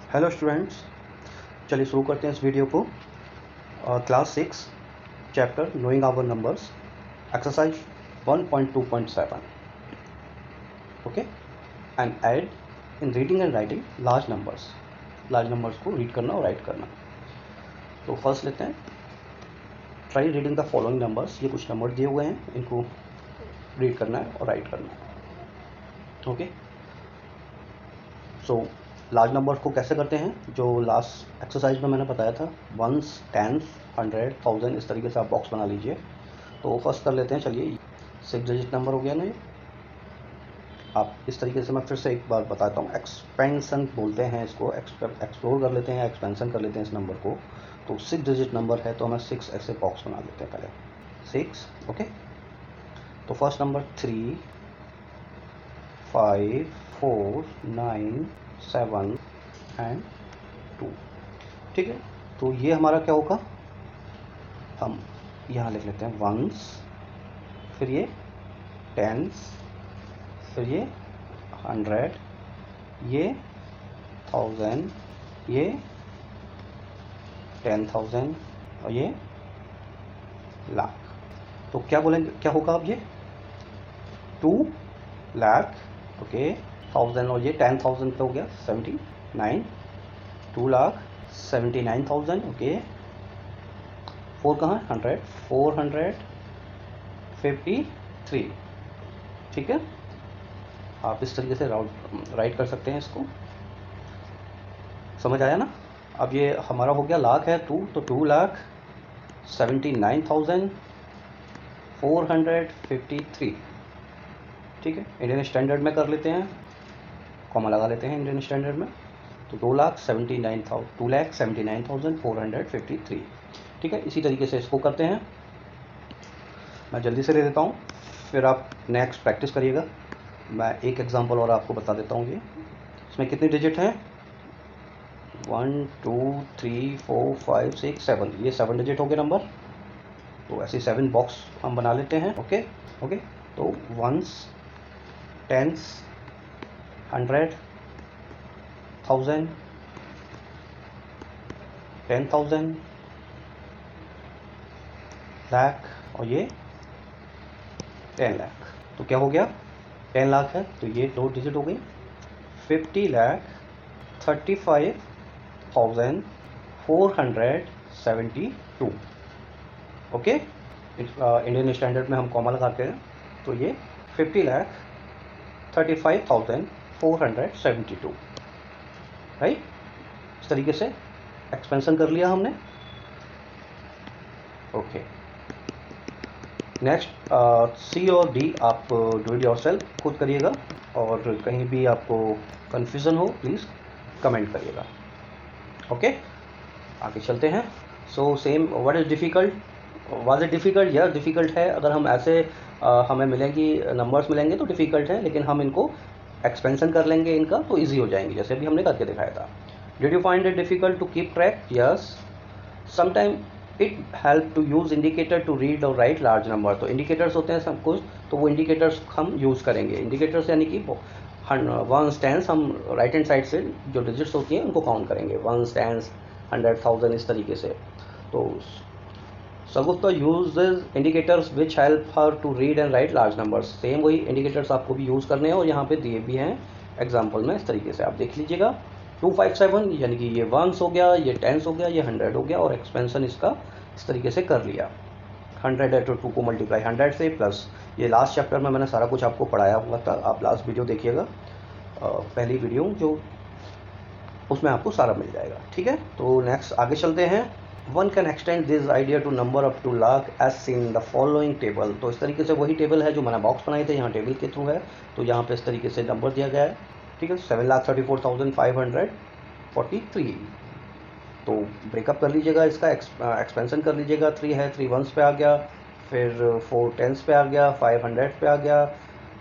Hello students, चलिए शुरू करते हैं इस वीडियो को। Class 6 chapter knowing our numbers exercise 1.2.7 okay and add in reading and writing large numbers को रीड करना और राइट करना। तो फर्स्ट लेते हैं, try reading the following numbers. ये कुछ नंबर दिए हुए हैं, इनको रीड करना है और राइट करना है। ओके, सो लार्ज नंबर्स को कैसे करते हैं, जो लास्ट एक्सरसाइज में मैंने बताया था, वंस, टेंस, 100, 1000, इस तरीके से आप बॉक्स बना लीजिए। तो फर्स्ट कर लेते हैं। चलिए, 6 डिजिट नंबर हो गया ना ये। आप इस तरीके से, मैं फिर से एक बार बताता हूँ, एक्सपेंशन बोलते हैं इसको। एक्सप्लोर कर लेते हैं, एक्सपेंशन कर लेते हैं इस नंबर को। तो 6 डिजिट नंबर है तो हमें 6 ऐसे बॉक्स बना लेते हैं पहले, 6। ओके, तो फर्स्ट नंबर 3, 5, 4, 9, 7 एंड 2। ठीक है, तो ये हमारा क्या होगा, हम यहाँ लिख लेते हैं वंस, फिर ये टेंस, फिर ये 100, ये 1000, ये 10,000 और ये लाख। तो क्या बोलेंगे, क्या होगा अब ये 2 लाख। ओके, 1000 और ये 10,000 का हो गया 79, 2 लाख 79,000। ओके, 4 कहाँ, 100, 453। ठीक है, आप इस तरीके से राइट कर सकते हैं इसको। समझ आया ना। अब ये हमारा हो गया लाख है 2, तो 2,79,453। ठीक है, इंडियन स्टैंडर्ड में कर लेते हैं, कॉमा लगा लेते हैं इंडियन स्टैंडर्ड में। तो 2,79,453। ठीक है, इसी तरीके से इसको करते हैं। मैं जल्दी से ले लेता हूँ, फिर आप नेक्स्ट प्रैक्टिस करिएगा। मैं एक एग्जांपल और आपको बता देता हूँ। ये इसमें कितने डिजिट हैं, 1 2 3 4 5 6 7, ये 7 डिजिट हो गए नंबर। तो ऐसे 7 बॉक्स हम बना लेते हैं। ओके ओके, तो वंस, टेंस, 100, 1000, 10,000, लाख और ये 10 लाख। तो क्या हो गया, 10 लाख है तो ये 2 डिजिट हो गई, 50,35,472। ओके, इंडियन स्टैंडर्ड में हम कॉमा लगाते हैं, तो ये 50,35,472। राइट, इस तरीके से एक्सपेंशन कर लिया हमने। ओके, नेक्स्ट सी और डी आप डू इट योरसेल्फ, खुद करिएगा। और कहीं भी आपको कन्फ्यूज़न हो प्लीज़ कमेंट करिएगा। ओके, आगे चलते हैं। So same, what is difficult, was it difficult, yes difficult है। अगर हम ऐसे हमें मिलेंगी नंबर्स मिलेंगे तो डिफ़िकल्ट है, लेकिन हम इनको एक्सपेंशन कर लेंगे इनका तो ईजी हो जाएंगे, जैसे भी हमने करके दिखाया था। Did you find it difficult to keep track, yes sometime it help to use indicator to read और राइट लार्ज नंबर। तो इंडिकेटर्स होते हैं सब कुछ, तो वो इंडिकेटर्स हम यूज़ करेंगे। इंडिकेटर्स यानी कि वंस, टेंस, हम राइट हैंड साइड से जो डिजिट्स होती हैं उनको काउंट करेंगे, वंस, टेंस, 100, 1000, इस तरीके से। तो Shagufta uses indicators which help her to read and write large numbers. Same वही इंडिकेटर्स आपको भी यूज़ करने हैं और यहाँ पे दिए भी हैं एग्जाम्पल में, इस तरीके से आप देख लीजिएगा। 257 यानी कि ये वंस हो गया, ये टेंस हो गया, ये 100 हो गया, और एक्सपेंशन इसका इस तरीके से कर लिया। 100 है तो 2 को मल्टीप्लाई 100 से, प्लस ये लास्ट चैप्टर में मैंने सारा कुछ आपको पढ़ाया हुआ था, आप लास्ट वीडियो देखिएगा, पहली वीडियो जो, उसमें आपको सारा मिल जाएगा। ठीक है, तो नेक्स्ट आगे चलते हैं। One can extend this idea to number up to lakh as seen the following table. तो इस तरीके से वही टेबल है जो मैंने बॉक्स बनाए थे, यहाँ टेबल के थ्रू है। तो यहाँ पे इस तरीके से नंबर दिया गया है। ठीक है, 7,34,543। तो ब्रेकअप कर लीजिएगा, इसका एक्सपेंशन कर लीजिएगा। 3 है, 3 वंस पे आ गया, फिर 4 टेंस पे आ गया, 5 100 पे आ गया,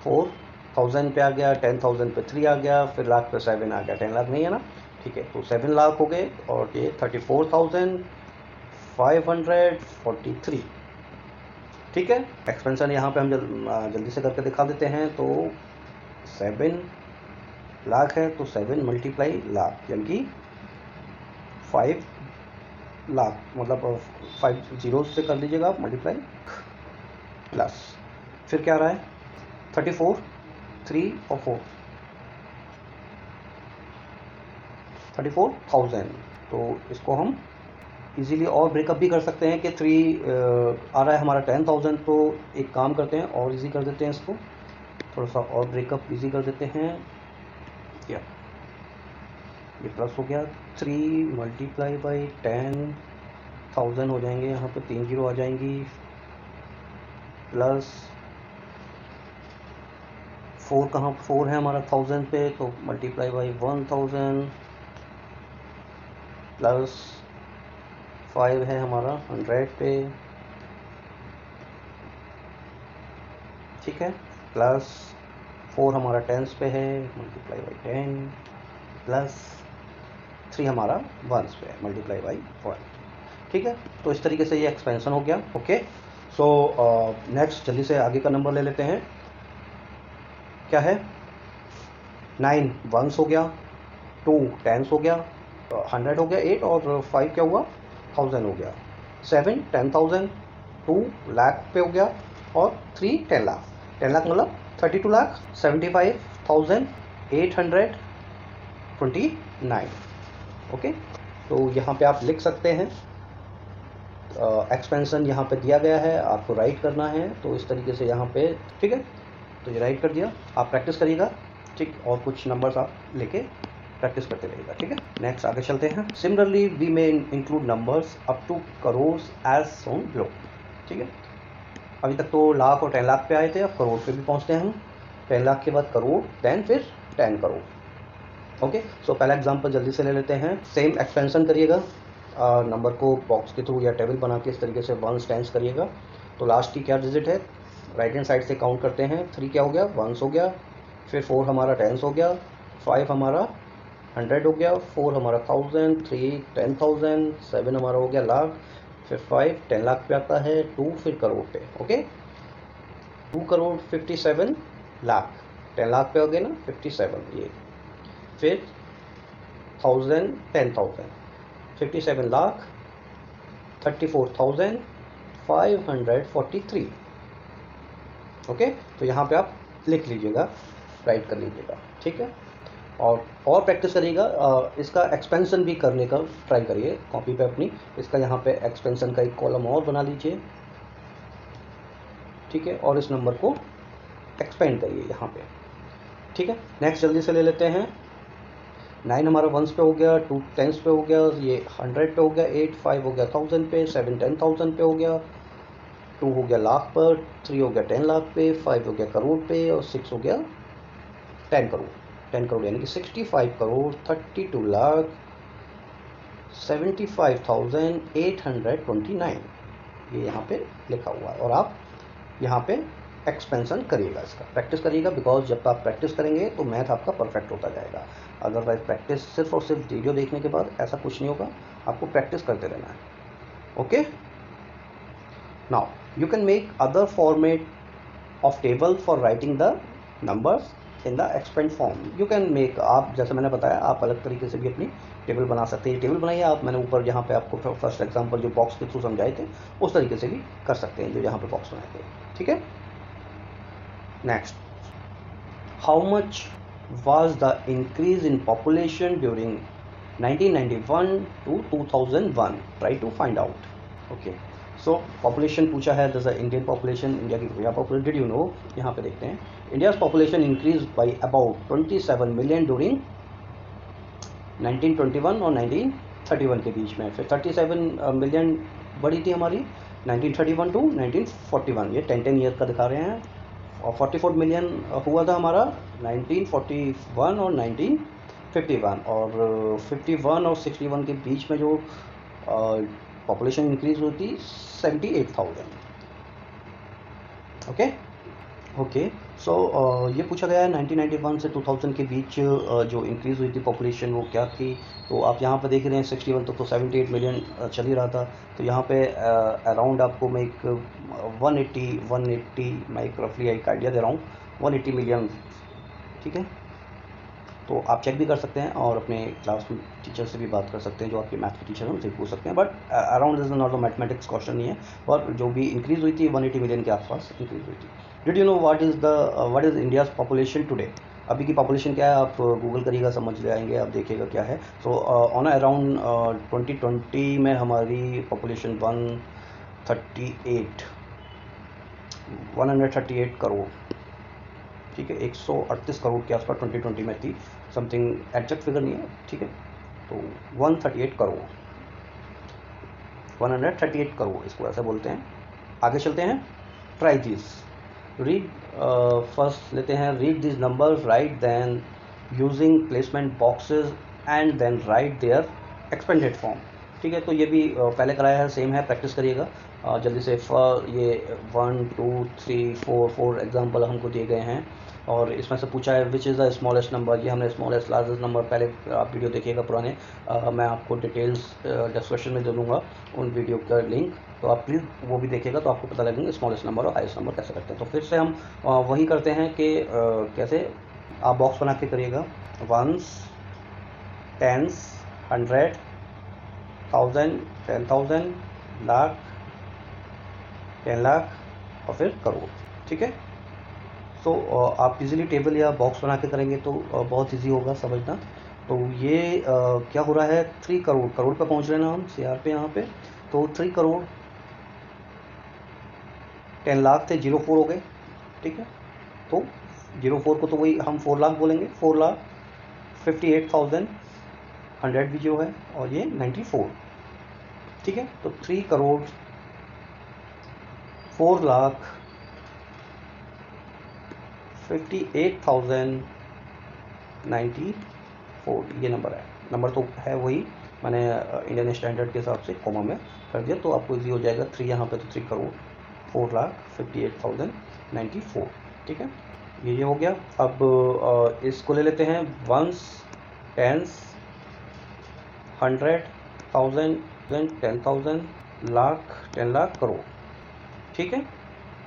4 1000 पे आ गया, 10,000 पे 3 आ गया, फिर लाख पे 7 आ गया। 10 लाख नहीं है ना, ठीक है, तो 7 लाख हो गए, और ये 34,543। ठीक है, एक्सपेंशन यहाँ पे हम जल्दी से करके दिखा देते हैं। तो 7 लाख है तो 7 मल्टीप्लाई लाख, यानी कि 5 लाख, मतलब 5 जीरो से कर लीजिएगा आप मल्टीप्लाई, प्लस फिर क्या आ रहा है 34, 3 और 4, 34,000। तो इसको हम इजीली और ब्रेकअप भी कर सकते हैं कि 3 आ रहा है हमारा 10,000। तो एक काम करते हैं और इजी कर देते हैं इसको, थोड़ा सा और ब्रेकअप इजी कर देते हैं। या ये प्लस हो गया, 3 मल्टीप्लाई बाई 10,000 हो जाएंगे, यहाँ पे 3 जीरो आ जाएंगी, प्लस 4 कहाँ 4 है हमारा 1000 पे, तो मल्टीप्लाई बाई 1000, प्लस 5 है हमारा 100 पे, ठीक है, प्लस 4 हमारा 10 पे है, मल्टीप्लाई बाई 10, प्लस 3 हमारा 1 पे है, मल्टीप्लाई बाई 1, ठीक है। तो इस तरीके से ये एक्सपेंशन हो गया। ओके, सो नेक्स्ट जल्दी से आगे का नंबर ले लेते हैं। क्या है, 9 1s हो गया, 2 10s हो गया, 100 हो गया 8, और 5 क्या हुआ 1000 हो गया, 7 10,000, 2 लाख पे हो गया, और 3 10 लाख। 10 लाख मतलब 32 लाख 75,829। ओके, तो यहाँ पे आप लिख सकते हैं, एक्सपेंशन यहाँ पे दिया गया है, आपको राइट करना है। तो इस तरीके से यहाँ पे, ठीक है, तो ये राइट कर दिया, आप प्रैक्टिस करिएगा, ठीक, और कुछ नंबर्स आप लेके प्रैक्टिस करते रहिएगा, ठीक है। नेक्स्ट आगे चलते हैं। Similarly we may include numbers up to crores as shown below, ठीक है। अभी तक तो लाख और 10 लाख पे आए थे, अब करोड़ पे भी पहुँचते हैं हम। 10 लाख के बाद करोड़, 10 फिर 10 करोड़। ओके, सो पहला एग्जांपल जल्दी से ले लेते हैं। सेम एक्सपेंशन करिएगा, नंबर को बॉक्स के थ्रू या टेबल बना के इस तरीके से 1s 10s करिएगा। तो लास्ट की क्या डिजिट है, राइट हैंड साइड से काउंट करते हैं। 3 क्या हो गया 1s हो गया, फिर 4 हमारा 10s हो गया, 5 हमारा 100 हो गया, 4 हमारा 1000, 3 10,000, 7 हमारा हो गया लाख, फिर 5 10 लाख पे आता है, 2 फिर करोड़ पे। ओके, 2 करोड़ 57 लाख, 10 लाख पे हो गए ना 57, ये फिर 1000 10,000, 57 लाख 34,543। ओके, तो यहाँ पे आप लिख लीजिएगा, राइट कर लीजिएगा, ठीक है। और प्रैक्टिस करिएगा, इसका एक्सपेंशन भी करने का ट्राई करिए कॉपी पे अपनी। इसका यहाँ पे एक्सपेंशन का एक कॉलम और बना लीजिए, ठीक है, और इस नंबर को एक्सपेंड करिए यहाँ पे, ठीक है। नेक्स्ट जल्दी से ले लेते हैं। 9 हमारा 1s पे हो गया, 2 10s पे हो गया, ये 100 पे हो गया, 8 5 हो गया 1000 पे, 7 10,000 पे हो गया, 2 हो गया लाख पर, 3 हो गया 10 लाख पे, 5 हो गया करोड़ पे, और 6 हो गया 10 करोड़। 10 करोड़ यानी कि 65 करोड़ 32 लाख 75,829, ये यहाँ पे लिखा हुआ है। और आप यहाँ पे एक्सपेंशन करिएगा, इसका प्रैक्टिस करिएगा, बिकॉज जब आप प्रैक्टिस करेंगे तो मैथ आपका परफेक्ट होता जाएगा। अदरवाइज प्रैक्टिस सिर्फ और सिर्फ वीडियो देखने के बाद ऐसा कुछ नहीं होगा, आपको प्रैक्टिस करते रहना है। Okay, now you can make other format of table for writing the numbers in the expand form. You can make, आप जैसे मैंने बताया, आप अलग तरीके से भी अपनी टेबल बना सकते हैं। टेबल बनाइए आप, मैंने ऊपर यहाँ पे आपको फर्स्ट एग्जांपल जो बॉक्स के थ्रू समझाए थे उस तरीके से भी कर सकते हैं, जो यहाँ पे बॉक्स बनाए थे, ठीक है। Next, how much was the increase in population during 1991 to 2001? Try to find out. Okay, so population पूछा है, जैसा इंडियन पॉपुलेशन, इंडिया की भैया पॉपुलेशन, डिड यू नो, यहाँ पे देखते हैं। India's population increase by about 27 million during 1921 और 1931 के बीच में। फिर 37 मिलियन बढ़ी थी हमारी 1931 टू 1941, ये 10 ईयर का दिखा रहे हैं। और 44 मिलियन हुआ था हमारा 1941 और 1951, और 51 और 61 के बीच में जो पॉपुलेशन इंक्रीज हुई थी 78,000। ओके ओके, सो ये पूछा गया है 1991 से 2000 के बीच जो इंक्रीज़ हुई थी पॉपुलेशन वो क्या थी। तो आप यहाँ पर देख रहे हैं 61 तक तो 78 मिलियन चल ही रहा था। तो यहाँ पे अराउंड आपको मैं एक 180 मैं एक रफली एक आइडिया दे रहा हूँ, 180 मिलियन, ठीक है, तो आप चेक भी कर सकते हैं और अपने क्लास टीचर से भी बात कर सकते हैं, जो आपके मैथ के टीचर हैं उनसे पूछ सकते हैं। But around this not mathematics question नहीं है, और जो भी इंक्रीज़ हुई थी 180 मिलियन के आसपास इंक्रीज़ हुई थी। Did you know what is India's population today? अभी की पॉपुलेशन क्या है, आप गूगल करिएगा समझ ले आएंगे, आप देखिएगा क्या है। सो ऑन अराउंड 2020 में हमारी पॉपुलेशन 138 करोड़, ठीक है, 138 करोड़ के आसपास 2020 में थी, समथिंग एग्जैक्ट फिगर नहीं है, ठीक है। तो 138 करोड़, 138 करोड़ इसको ऐसे बोलते हैं। आगे चलते हैं, ट्राई दिस, रीड, फर्स्ट लेते हैं, read this numbers, write then using placement boxes and then write their expanded form, ठीक है। तो ये भी पहले कराया है, सेम है, प्रैक्टिस करिएगा जल्दी से। ये 1 2 3 4 एग्जाम्पल हमको दिए गए हैं, और इसमें से पूछा है which is the smallest number. ये हमने स्मॉलेस्ट लार्जेस्ट नंबर, पहले आप वीडियो देखिएगा पुराने, मैं आपको डिटेल्स डिस्क्रिप्शन में दे दूँगा उन वीडियो का लिंक, तो आप प्लीज़ वो भी देखिएगा, तो आपको पता लगेगा स्मॉलेस्ट नंबर और हाईएस्ट नंबर कैसे करते हैं। तो फिर से हम वही करते हैं कि कैसे आप बॉक्स बना के करिएगा, वंस, टेंस, 100, 1000, 10,000, लाख, 10 लाख और फिर करोड़, ठीक है। तो आप इजीली टेबल या बॉक्स बना के करेंगे तो बहुत इजी होगा समझना। तो ये क्या हो रहा है, 3 करोड़, करोड़ पे पहुंच रहे हैं ना हम CR पे यहाँ पे। तो 3 करोड़ 10 लाख थे, 04 हो गए, ठीक है। तो 04 को तो वही हम 4 लाख बोलेंगे, 4,58,100 भी जो है, और ये 94, ठीक है। तो 3 करोड़ 4,58,094 ये नंबर है। नंबर तो है वही, मैंने इंडियन स्टैंडर्ड के हिसाब से कॉमा में कर दिया, तो आपको इजी हो जाएगा। 3 यहाँ पे तो 3 करोड़ 4,58,094, ठीक है। ये हो गया। अब इसको ले लेते हैं, वंस, टेंस, 100, 1000, 10,000, लाख, 10 लाख, करोड़, ठीक है।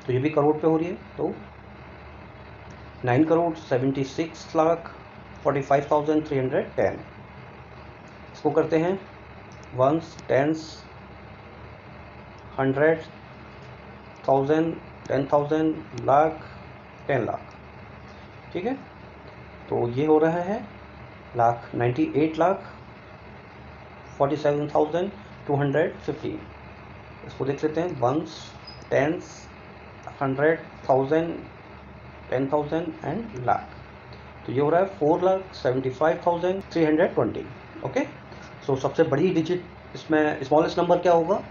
तो ये भी करोड़ पे हो रही है, तो 9 करोड़ 76 लाख 45,310। इसको करते हैं वंस, टेंस, 100, 1000, 10,000, लाख, 10 लाख, ठीक है। तो ये हो रहा है लाख, 98 लाख 47,215। इसको देख लेते हैं, वंस, टेंस, 100, 1000, 10,000 एंड लाख। तो ये हो रहा है 4,75,320, ओके। सो सबसे बड़ी डिजिट इसमें स्मॉलेस्ट नंबर क्या होगा,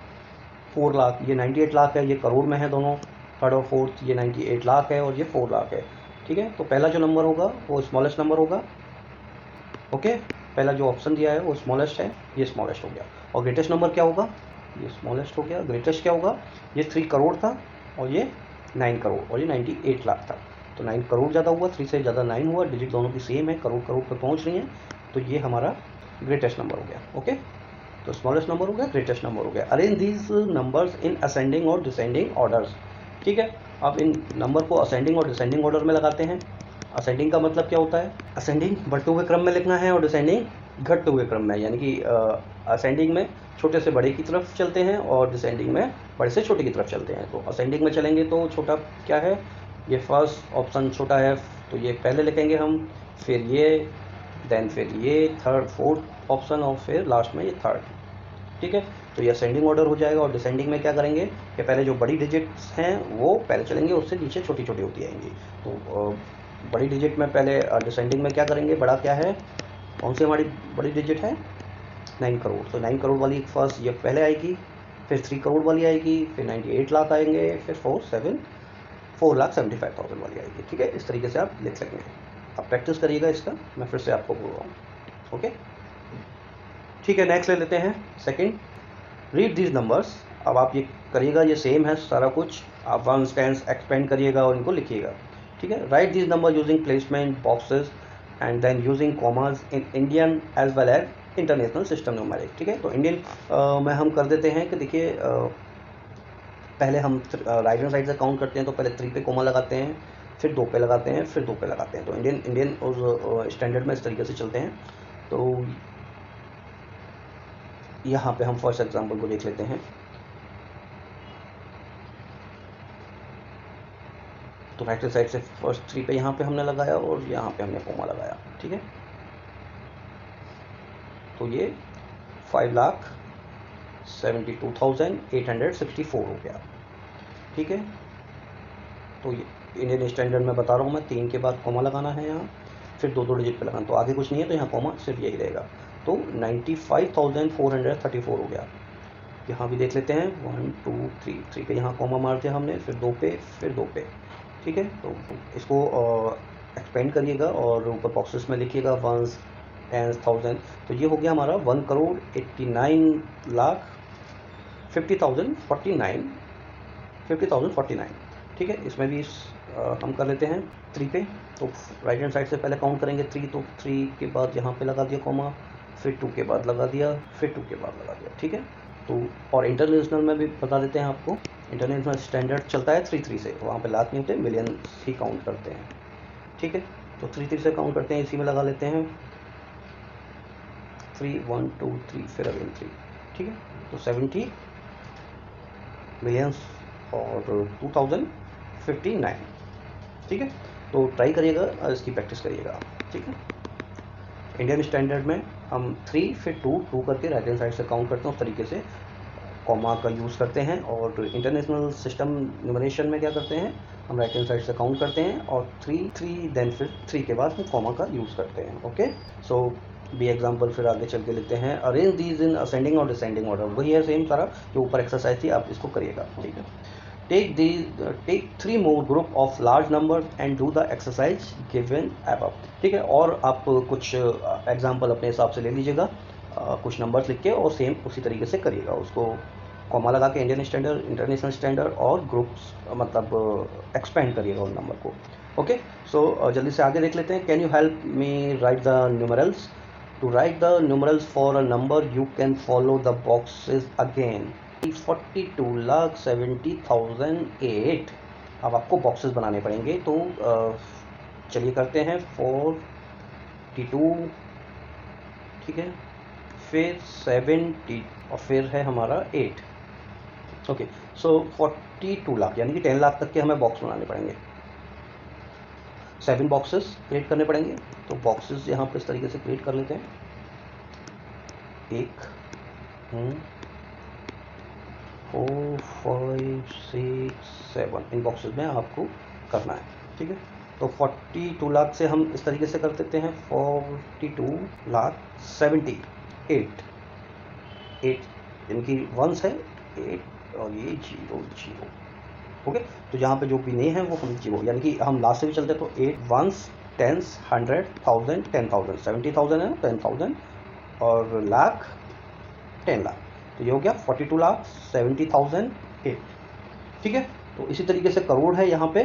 4 लाख। ये 98 लाख है, ये करोड़ में है दोनों, थर्ड और फोर्थ। ये 98 लाख है और ये 4 लाख है, ठीक है। तो पहला जो नंबर होगा वो स्मॉलेस्ट नंबर होगा, ओके। पहला जो ऑप्शन दिया है वो स्मॉलेस्ट है, ये स्मॉलेस्ट हो गया। और ग्रेटेस्ट नंबर क्या होगा, ये स्मॉलेस्ट हो गया। ग्रेटेस्ट क्या होगा, ये 3 करोड़ था और ये 9 करोड़ और ये 98 लाख था। तो 9 करोड़ ज़्यादा हुआ, 3 से ज़्यादा 9 हुआ, डिजिट दोनों की सेम है, करोड़ करोड़ पर पहुँच रही हैं, तो ये हमारा ग्रेटेस्ट नंबर हो गया, ओके। तो स्मॉलेस्ट नंबर हो गया, ग्रेटेस्ट नंबर हो गया। Arrange these numbers in ascending और डिसेंडिंग ऑर्डर्स, ठीक है। अब इन नंबर को असेंडिंग और डिसेंडिंग ऑर्डर में लगाते हैं। असेंडिंग का मतलब क्या होता है, असेंडिंग बढ़ते हुए क्रम में लिखना है और डिसेंडिंग घटते हुए क्रम में, यानी कि असेंडिंग में छोटे से बड़े की तरफ चलते हैं और डिसेंडिंग में बड़े से छोटे की तरफ चलते हैं। तो असेंडिंग में चलेंगे तो छोटा क्या है, ये फर्स्ट ऑप्शन छोटा है, तो ये पहले लिखेंगे हम, फिर ये, देन फिर ये थर्ड फोर्थ ऑप्शन और फिर लास्ट में ये थर्ड, ठीक है। तो ये असेंडिंग ऑर्डर हो जाएगा। और डिसेंडिंग में क्या करेंगे कि पहले जो बड़ी डिजिट्स हैं वो पहले चलेंगे, उससे नीचे छोटी छोटी होती आएंगी। तो बड़ी डिजिट में पहले डिसेंडिंग में क्या करेंगे, बड़ा क्या है, कौन सी हमारी बड़ी डिजिट है, 9 करोड़। तो 9 करोड़ वाली फर्स्ट ये पहले आएगी, फिर 3 करोड़ वाली आएगी, फिर 98 लाख आएंगे, फिर 4,75,000 वाली आएगी, ठीक है। इस तरीके से आप लिख लेंगे। आप प्रैक्टिस करिएगा इसका, मैं फिर से आपको बोल रहा हूँ, ओके, ठीक है। नेक्स्ट ले लेते हैं सेकंड, रीड दीज नंबर्स। अब आप ये करिएगा, ये सेम है सारा कुछ, आप वंस, टेंस एक्सपेंड करिएगा और इनको लिखिएगा, ठीक है। Write these number using placement boxes and then using commas in Indian as well as international system numeric, ठीक है। तो इंडियन में हम कर देते हैं कि देखिए पहले हम राइट हैंड साइड से काउंट करते हैं, तो पहले 3 पे कोमा लगाते हैं, फिर 2 पे लगाते हैं, फिर 2 पे लगाते हैं। तो इंडियन और स्टैंडर्ड में इस तरीके से चलते हैं। तो यहाँ पे हम फर्स्ट एग्जांपल को देख लेते हैं। तो राइट साइड से फर्स्ट 3 पे यहाँ पे हमने लगाया और यहाँ पे हमने कोमा लगाया, ठीक है। तो ये 5,72,864 हो गया, ठीक है। तो ये इंडियन स्टैंडर्ड में बता रहा हूँ मैं, 3 के बाद कोमा लगाना है यहाँ, फिर 2 डिजिट पे लगाना, तो आगे कुछ नहीं है, तो यहाँ कोमा सिर्फ यही रहेगा। तो 95,434 हो गया। यहाँ भी देख लेते हैं, 1 2 3 पे यहाँ कोमा मार दिया हमने, फिर 2 पे, फिर 2 पे, ठीक है। तो इसको एक्सपेंड करिएगा और ऊपर बॉक्सेस में लिखिएगा 1s 10s 1000। तो ये हो गया हमारा 1,89,50,049, ठीक है। इसमें भी हम कर लेते हैं 3 पे। तो राइट हैंड साइड से पहले काउंट करेंगे 3, तो 3 के बाद यहाँ पे लगा दिया कोमा, फिर 2 के बाद लगा दिया, फिर 2 के बाद लगा दिया, ठीक है। तो और इंटरनेशनल में भी बता देते हैं आपको, इंटरनेशनल स्टैंडर्ड चलता है 3 से, वहाँ पे लाख नहीं होते, मिलियन ही काउंट करते हैं, ठीक है। तो 3 से काउंट करते हैं, इसी में लगा लेते हैं 3 1 2 3, फिर अगेन 3, ठीक है। तो 70 मिलियंस और 2059, ठीक है। तो ट्राई करिएगा, इसकी प्रैक्टिस करिएगा, ठीक है। इंडियन स्टैंडर्ड में हम 3 फिर 2 करके राइट हैंड साइड से काउंट करते हैं, उस तरीके से कॉमा का यूज़ करते हैं। और इंटरनेशनल सिस्टम न्यूमरेशन में क्या करते हैं, हम राइट हैंड साइड से काउंट करते हैं और 3 देन फिर 3 के बाद हम कॉमा का यूज़ करते हैं, ओके। सो बी एग्जाम्पल फिर आगे चल के लेते हैं। अरेंज दीज इन असेंडिंग और डिसेंडिंग ऑर्डर, वही है सेम सारा जो ऊपर एक्सरसाइज थी, आप इसको करिएगा, ठीक है। Take 3 more group of large number and do the exercise given above, ठीक है। और आप कुछ एग्जाम्पल अपने हिसाब से ले लीजिएगा, कुछ नंबर्स लिख के, और सेम उसी तरीके से करिएगा, उसको कॉमा लगा के इंडियन स्टैंडर्ड, इंटरनेशनल स्टैंडर्ड और ग्रुप्स मतलब एक्सपेंड करिएगा उन नंबर को, ओके। सो जल्दी से आगे देख लेते हैं। Can you help me write the numerals? To write the numerals for a number you can follow the boxes again. 42,70,008। अब आपको बॉक्सेस बनाने पड़ेंगे, तो चलिए करते हैं। 42, ठीक है, फिर 70 और फिर है हमारा 8, ओके। सो 42 लाख यानी कि 10 लाख तक के हमें बॉक्स बनाने पड़ेंगे, 7 बॉक्सेस क्रिएट करने पड़ेंगे। तो बॉक्सेस यहाँ पे इस तरीके से क्रिएट कर लेते हैं, 1 4 5 6 7, इन बॉक्सेस में आपको करना है, ठीक है। तो 42 लाख से हम इस तरीके से कर देते हैं, 42,70,8 इनकी 1s है, 8 और ये 0 0, ओके। तो यहाँ पे जो भी नहीं है वो हम 0, यानी कि हम लास्ट से भी चलते हैं, तो 8 1s 10s 100 1000 10,000, 70,000 है 10,000 और लाख 10 लाख। तो ये हो गया 42,70,008, ठीक है। तो इसी तरीके से करोड़ है यहाँ पे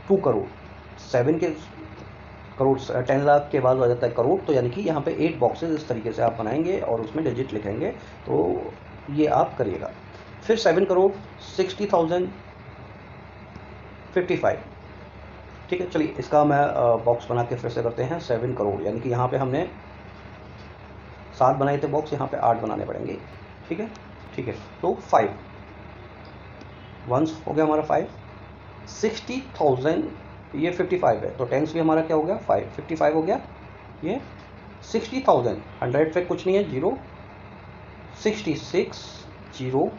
2 करोड़, 7 के करोड़ 10 लाख के बाद आ जाता है करोड़। तो यानी कि यहाँ पे 8 बॉक्सेस इस तरीके से आप बनाएंगे और उसमें डिजिट लिखेंगे, तो ये आप करिएगा। फिर 7 करोड़ 60,055, ठीक है। चलिए इसका मैं बॉक्स बना के फिर से करते हैं। 7 करोड़ यानी कि यहाँ पे हमने 7 बनाए थे बॉक्स, यहाँ पे 8 बनाने पड़ेंगे, ठीक है, ठीक है। तो 5 1s हो गया हमारा 5, 60,000 ये 55 है, तो 10s भी हमारा क्या हो गया 5, 55 हो गया। ये 60,000 100 पे कुछ नहीं है 0, 66 0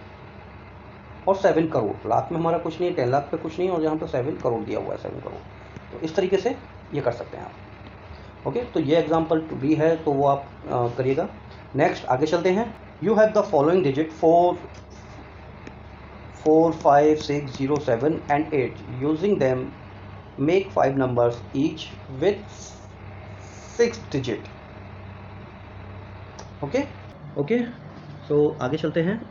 और 7 करोड़, लाख में हमारा कुछ नहीं है, 10 लाख पे कुछ नहीं है, और यहाँ पे 7 करोड़ दिया हुआ है, 7 करोड़। तो इस तरीके से ये कर सकते हैं आप, ओके। तो ये एग्जाम्पल टू बी है, तो वो आप करिएगा। नेक्स्ट आगे चलते हैं। You have the following digit 4 4 5 6 0 7 and 8 using them make 5 numbers each with 6 digit, okay okay. So आगे चलते हैं।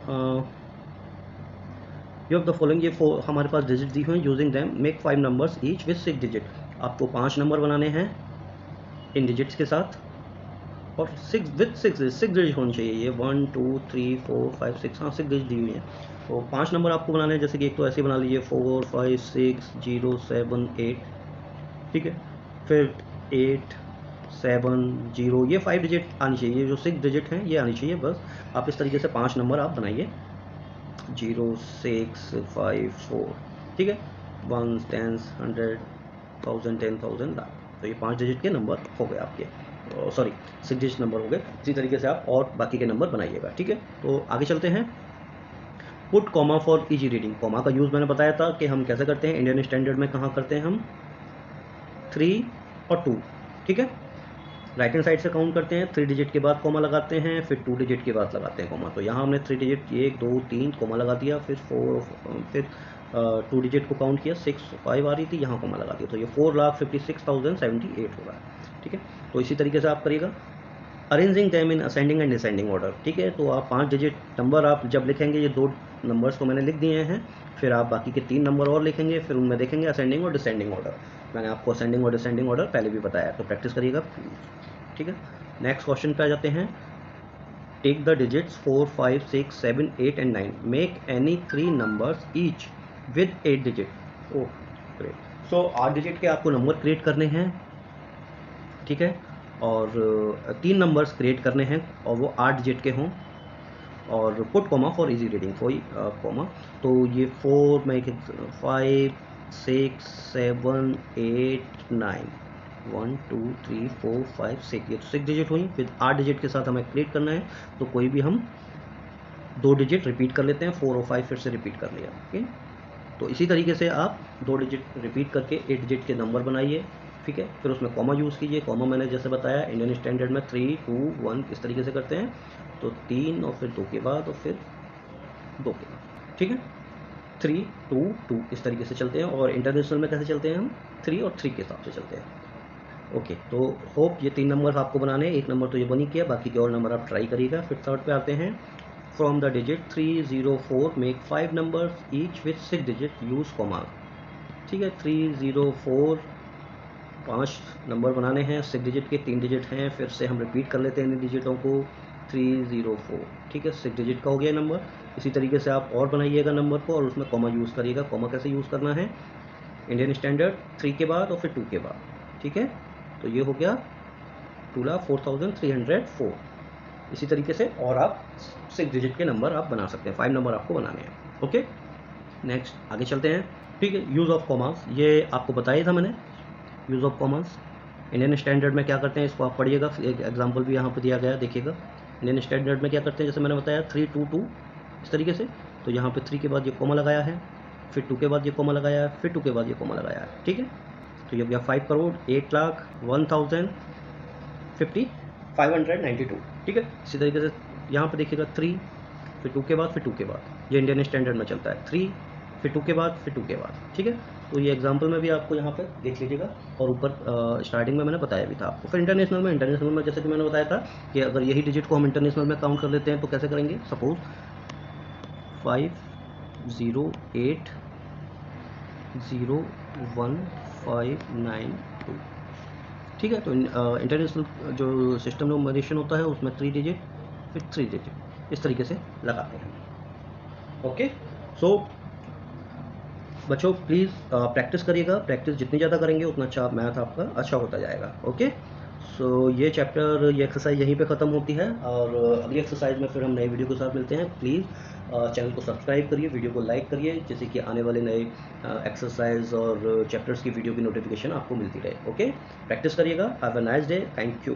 यू हैव द फॉलोइंग, ये हमारे पास डिजिट दी हुई हैं, using them make 5 numbers each with 6 digit. आपको 5 नंबर बनाने हैं इन डिजिट्स के साथ, और 6 विथ 6 डिजिट होनी चाहिए। ये 1 2 3 4 5 6, हाँ 6 डिजिट दी हुई है। तो 5 नंबर आपको बनाने हैं, जैसे कि एक तो ऐसे बना लीजिए 4 5 6 0 7 8, ठीक है। फिर 8 7 0, ये 5 डिजिट आनी चाहिए, ये जो 6 डिजिट हैं ये आनी चाहिए बस। आप इस तरीके से 5 नंबर आप बनाइए, 0 6 5 4, ठीक है। 1 10 100 1000 10,000 लाख, तो ये 5 डिजिट के नंबर हो गए आपके, सॉरी 6 डिजिट नंबर हो गए। इसी तरीके से आप और बाकी के नंबर बनाइएगा, ठीक है। तो आगे चलते हैं। Put comma for easy reading. Comma का यूज़ मैंने बताया था कि हम कैसे करते हैं, इंडियन स्टैंडर्ड में कहाँ करते हैं हम, 3 और 2, ठीक है। राइट हैंड साइड से काउंट करते हैं, 3 डिजिट के बाद कॉमा लगाते हैं, फिर 2 डिजिट के बाद लगाते हैं कॉमा। तो यहाँ हमने 3 डिजिट 1 2 3 कॉमा लगा दिया, फिर 4, फिर 2 डिजिट को काउंट किया, 6 5 आ रही थी, यहाँ कॉमा लगा दिया, तो ये 4,56,078 हो रहा है, ठीक है। तो इसी तरीके से आप करिएगा। Arranging them in ascending and descending order, ठीक है। तो आप 5 डिजिट नंबर आप जब लिखेंगे, ये 2 नंबर्स तो मैंने लिख दिए हैं, फिर आप बाकी के 3 नंबर और लिखेंगे, फिर उनमें देखेंगे असेंडिंग और डिसेंडिंग ऑर्डर। मैंने आपको असेंडिंग और डिसेंडिंग ऑर्डर पहले भी बताया, तो प्रैक्टिस करिएगा, ठीक है। नेक्स्ट क्वेश्चन पे आ जाते हैं। Take the digits 4 5 6 7 8 and 9, make any 3 numbers each with 8 digit. Oh great. So 8 digit के आपको नंबर क्रिएट करने हैं, ठीक है, और 3 नंबर्स क्रिएट करने हैं और वो 8 डिजिट के हों, और put comma for easy reading, कोई कॉमा। तो ये 4 में 5 6 7 8 9, 1 2 3 4 5 6, ये तो 6 डिजिट हुई। फिर 8 डिजिट के साथ हमें क्रिएट करना है, तो कोई भी हम 2 डिजिट रिपीट कर लेते हैं, 4 और 5 फिर से रिपीट कर लिया, ओके। तो इसी तरीके से आप 2 डिजिट रिपीट करके 8 डिजिट के नंबर बनाइए, ठीक है। फिर उसमें कॉमा यूज़ कीजिए। कॉमा मैंने जैसे बताया इंडियन स्टैंडर्ड में 3 2 1 इस तरीके से करते हैं, तो 3 और फिर 2 के बाद और फिर 2 के बाद, ठीक है। 3 2 2 इस तरीके से चलते हैं, और इंटरनेशनल में कैसे चलते हैं हम, 3 और 3 के हिसाब से चलते हैं, ओके। तो होप ये 3 नंबर आपको बनाने हैं, एक नंबर तो ये बनी किया, बाकी के और नंबर आप ट्राई करिएगा। फिर थर्ड पे आते हैं। From the digit 3 0 4 make 5 numbers each with 6 digit, use comma, ठीक है। 3 0 4 5 नंबर बनाने हैं, 6 डिजिट के, 3 डिजिट हैं, फिर से हम रिपीट कर लेते हैं इन डिजिटों को, 3 0 4, ठीक है, 6 डिजिट का हो गया नंबर। इसी तरीके से आप और बनाइएगा नंबर को, और उसमें कॉमा यूज़ करिएगा। कॉमा कैसे यूज़ करना है, इंडियन स्टैंडर्ड 3 के बाद और फिर 2 के बाद, ठीक है। तो ये हो गया 2,04,304। इसी तरीके से और आप 6 डिजिट के नंबर आप बना सकते हैं, 5 नंबर आपको बनाने हैं, ओके। नेक्स्ट आगे चलते हैं, ठीक है। यूज़ ऑफ कॉमास, ये आपको बताया था मैंने, use of commas Indian standard में क्या करते हैं, इसको आप पढ़िएगा। एक एग्जांपल भी यहाँ पर दिया गया है, देखिएगा। इंडियन स्टैंडर्ड में क्या करते हैं, जैसे मैंने बताया 3 2 2 इस तरीके से। तो यहाँ पे 3 के बाद ये कॉमा लगाया है, फिर 2 के बाद ये कॉमा लगाया है, फिर 2 के बाद ये कॉमा लगाया है, ठीक है। तो ये हो गया 5 करोड़ 8,01,592, ठीक है। इसी तरीके से यहाँ पे देखिएगा 3, फिर 2 के बाद, फिर 2 के बाद, ये इंडियन स्टैंडर्ड में चलता है, 3 फिर 2 के बाद, फिर 2 के बाद, ठीक है। तो ये एग्जांपल में भी आपको यहाँ पे देख लीजिएगा, और ऊपर स्टार्टिंग में मैंने बताया भी था आपको। फिर इंटरनेशनल में जैसे कि मैंने बताया था कि अगर यही डिजिट को हम इंटरनेशनल में काउंट कर लेते हैं तो कैसे करेंगे, सपोज 5080159, ठीक है। तो इंटरनेशनल जो सिस्टम नंबरेशन होता है उसमें 3 डिजिट फिर 3 डिजिट इस तरीके से लगाते हैं, ओके। सो बच्चों प्लीज़ प्रैक्टिस करिएगा, प्रैक्टिस जितनी ज़्यादा करेंगे उतना अच्छा मैथ आपका अच्छा होता जाएगा, ओके। सो ये चैप्टर, ये एक्सरसाइज यहीं पे ख़त्म होती है, और अगली एक्सरसाइज में फिर हम नए वीडियो के साथ मिलते हैं। प्लीज़ चैनल को सब्सक्राइब करिए, वीडियो को लाइक करिए, जैसे कि आने वाले नए एक्सरसाइज और चैप्टर्स की वीडियो की नोटिफिकेशन आपको मिलती रहे, ओके। प्रैक्टिस करिएगा। Have a nice day, thank you.